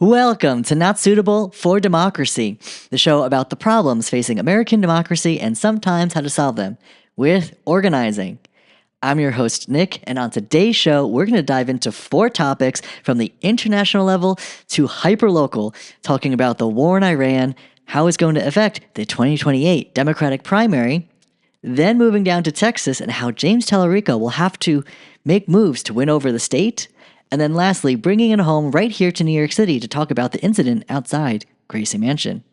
Welcome to Not Suitable for Democracy, the show about the problems facing American democracy and sometimes how to solve them with organizing. I'm your host, Nick, and on today's show, we're going to dive into 4 topics from the international level to hyperlocal, talking about the war in Iran, how it's going to affect the 2028 Democratic primary, then moving down to Texas and how James Tallarico will have to make moves to win over the state. And then lastly, bringing it home right here to New York City to talk about the incident outside Gracie Mansion.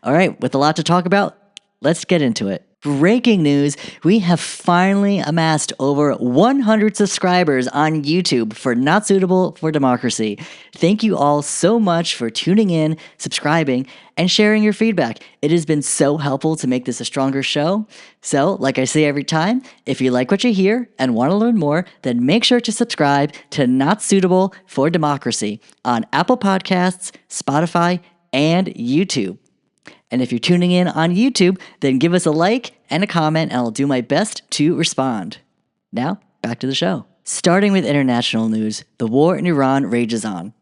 All right, with a lot to talk about, let's get into it. Breaking news, we have finally amassed over 100 subscribers on YouTube for Not Suitable for Democracy. Thank you all so much for tuning in, subscribing, and sharing your feedback. It has been so helpful to make this a stronger show. So, like I say every time, if you like what you hear and want to learn more, then make sure to subscribe to Not Suitable for Democracy on Apple Podcasts, Spotify, and YouTube. And if you're tuning in on YouTube, then give us a like and a comment, and I'll do my best to respond. Now, back to the show. Starting with international news, the war in Iran rages on.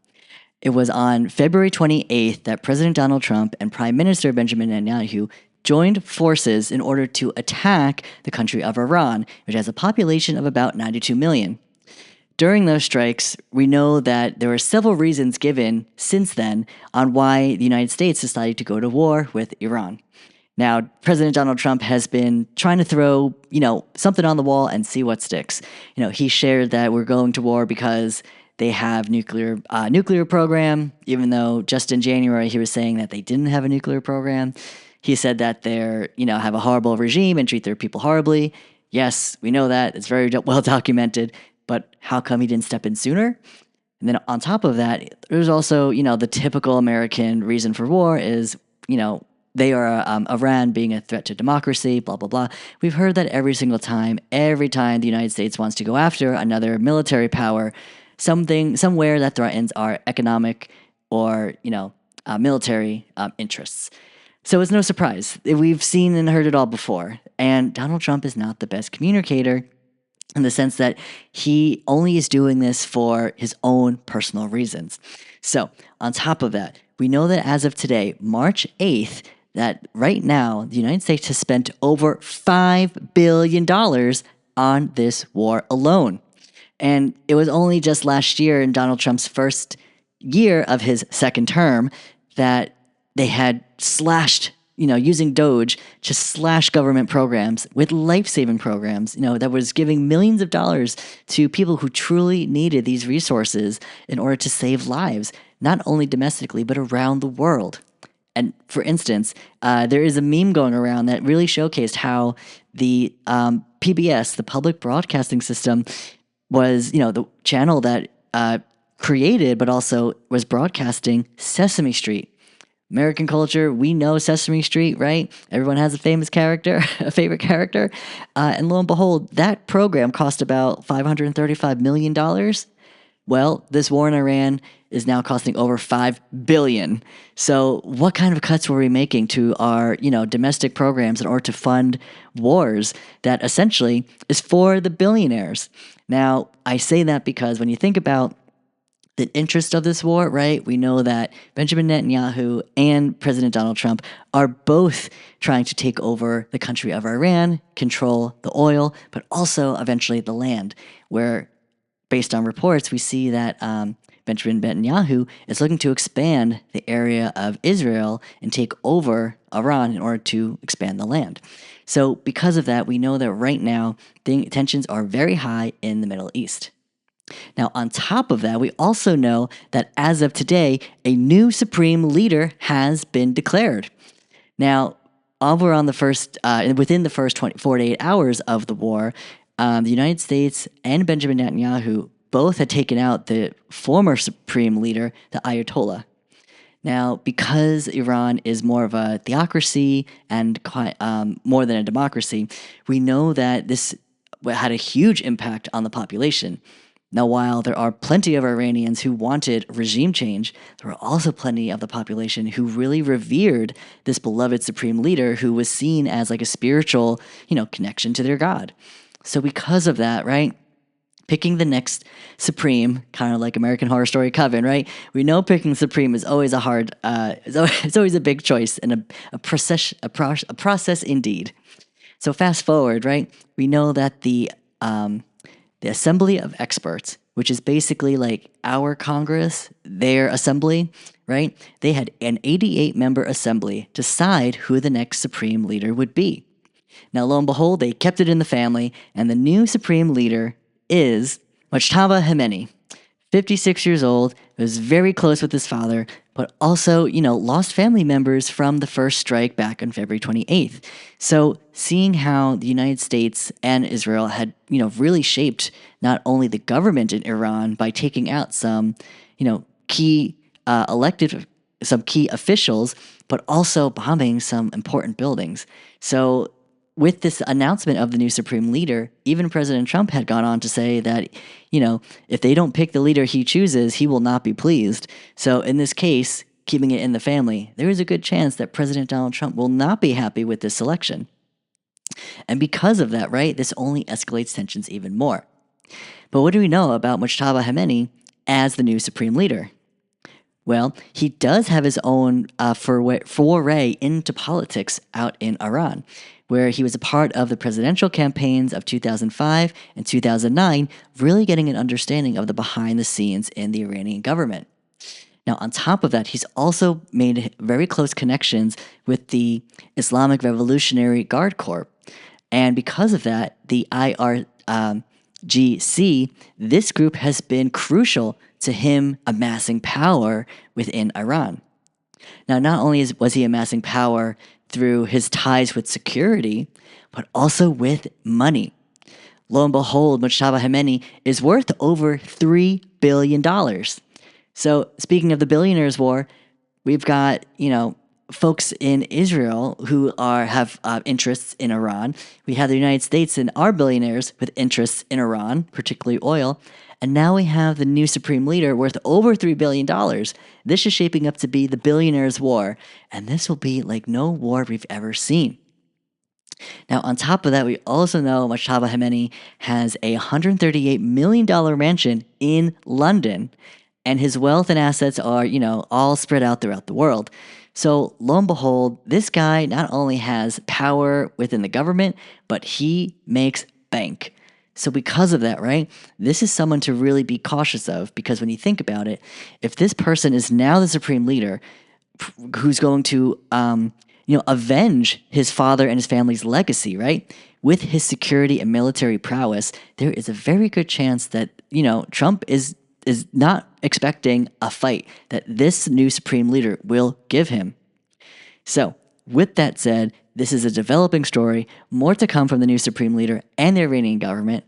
It was on February 28th that President Donald Trump and Prime Minister Benjamin Netanyahu joined forces in order to attack the country of Iran, which has a population of about 92 million. During those strikes, we know that there were several reasons given since then on why the United States decided to go to war with Iran. Now, President Donald Trump has been trying to throw, something on the wall and see what sticks. He shared that we're going to war because they have nuclear program, even though just in January he was saying that they didn't have a nuclear program. He said that they're, have a horrible regime and treat their people horribly. Yes, we know that. It's very well documented. But how come he didn't step in sooner? And then on top of that, there's also, the typical American reason for war is, they are Iran being a threat to democracy, blah, blah, blah. We've heard that every single time. Every time the United States wants to go after another military power, somewhere that threatens our economic or, military interests. So it's no surprise. We've seen and heard it all before. And Donald Trump is not the best communicator, in the sense that he only is doing this for his own personal reasons. So, on top of that, we know that as of today, March 8th, that right now, the United States has spent over $5 billion on this war alone. And it was only just last year, in Donald Trump's first year of his second term, that they had slashed using Doge to slash government programs with life-saving programs, that was giving millions of dollars to people who truly needed these resources in order to save lives, not only domestically, but around the world. And for instance, there is a meme going around that really showcased how the PBS, the public broadcasting system, was, the channel that created but also was broadcasting Sesame Street. American culture, we know Sesame Street, right? Everyone has a famous character, a favorite character. And lo and behold, that program cost about $535 million. Well, this war in Iran is now costing over $5 billion. So what kind of cuts were we making to our, domestic programs in order to fund wars that essentially is for the billionaires? Now, I say that because when you think about the interest of this war, right? We know that Benjamin Netanyahu and President Donald Trump are both trying to take over the country of Iran, control the oil, but also eventually the land, where, based on reports, we see that Benjamin Netanyahu is looking to expand the area of Israel and take over Iran in order to expand the land. So because of that, we know that right now, tensions are very high in the Middle East. Now, on top of that, we also know that as of today, a new supreme leader has been declared. Now, within the first 48 hours of the war, the United States and Benjamin Netanyahu both had taken out the former supreme leader, the Ayatollah. Now, because Iran is more of a theocracy and more than a democracy, we know that this had a huge impact on the population. Now, while there are plenty of Iranians who wanted regime change, there were also plenty of the population who really revered this beloved supreme leader who was seen as like a spiritual, connection to their God. So because of that, right, Picking the next supreme, kind of like American Horror Story Coven, right? We know picking supreme is always a hard, it's always a big choice and a process indeed. So fast forward, right? We know that the Assembly of Experts, which is basically like our Congress, their assembly, right? They had an 88-member assembly decide who the next supreme leader would be. Now, lo and behold, they kept it in the family, and the new supreme leader is Mojtaba Khamenei. 56 years old, was very close with his father, but also, lost family members from the first strike back on February 28th. So, seeing how the United States and Israel had, really shaped not only the government in Iran by taking out some, key some key officials, but also bombing some important buildings. So, with this announcement of the new supreme leader, even President Trump had gone on to say that, if they don't pick the leader he chooses, he will not be pleased. So in this case, keeping it in the family, there is a good chance that President Donald Trump will not be happy with this selection. And because of that, right, this only escalates tensions even more. But what do we know about Mojtaba Khamenei as the new supreme leader? Well, he does have his own foray into politics out in Iran, where he was a part of the presidential campaigns of 2005 and 2009, really getting an understanding of the behind the scenes in the Iranian government. Now, on top of that, he's also made very close connections with the Islamic Revolutionary Guard Corps. And because of that, the IRGC, this group has been crucial to him amassing power within Iran. Now, not only was he amassing power through his ties with security, but also with money. Lo and behold, Mojtaba Khamenei is worth over $3 billion. So, speaking of the billionaires' war, we've got, folks in Israel who have interests in Iran. We have the United States and our billionaires with interests in Iran, particularly oil. And now we have the new supreme leader worth over $3 billion. This is shaping up to be the billionaires' war. And this will be like no war we've ever seen. Now, on top of that, we also know Mojtaba Khamenei has a $138 million mansion in London. And his wealth and assets are, all spread out throughout the world. So, lo and behold, this guy not only has power within the government, but he makes bank. So because of that, right, this is someone to really be cautious of, because when you think about it, if this person is now the supreme leader who's going to, avenge his father and his family's legacy, right, with his security and military prowess, there is a very good chance that, Trump is not expecting a fight that this new supreme leader will give him. So, with that said, this is a developing story, more to come from the new supreme leader and the Iranian government.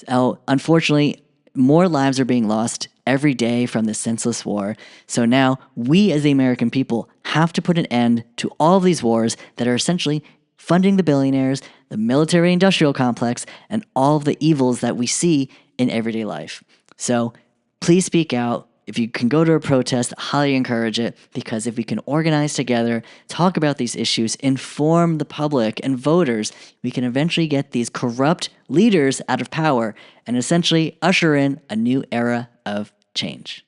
So, unfortunately, more lives are being lost every day from this senseless war. So now we as the American people have to put an end to all of these wars that are essentially funding the billionaires, the military-industrial complex, and all of the evils that we see in everyday life. So please speak out. If you can go to a protest, I highly encourage it, because if we can organize together, talk about these issues, inform the public and voters, we can eventually get these corrupt leaders out of power and essentially usher in a new era of change.